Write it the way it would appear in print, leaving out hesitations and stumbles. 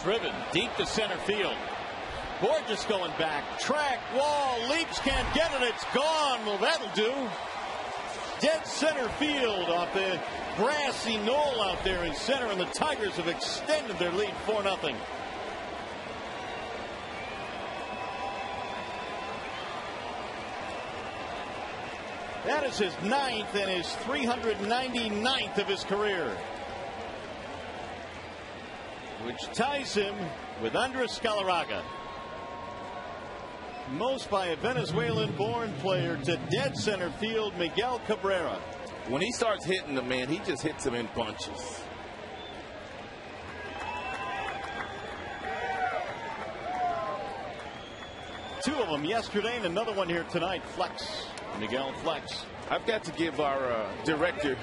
driven deep to center field. Borges going back. Track, wall, leaps, can't get it. It's gone. Well, that'll do. Dead center field off the grassy knoll out there in center, and the Tigers have extended their lead 4-0. That is his 9th and his 399th of his career, which ties him with Andres Galagarra. Most by a Venezuelan-born player to dead center field, Miguel Cabrera. When he starts hitting them, man, he just hits them in bunches. Two of them yesterday and another one here tonight. Flex. Miguel Flex. I've got to give our director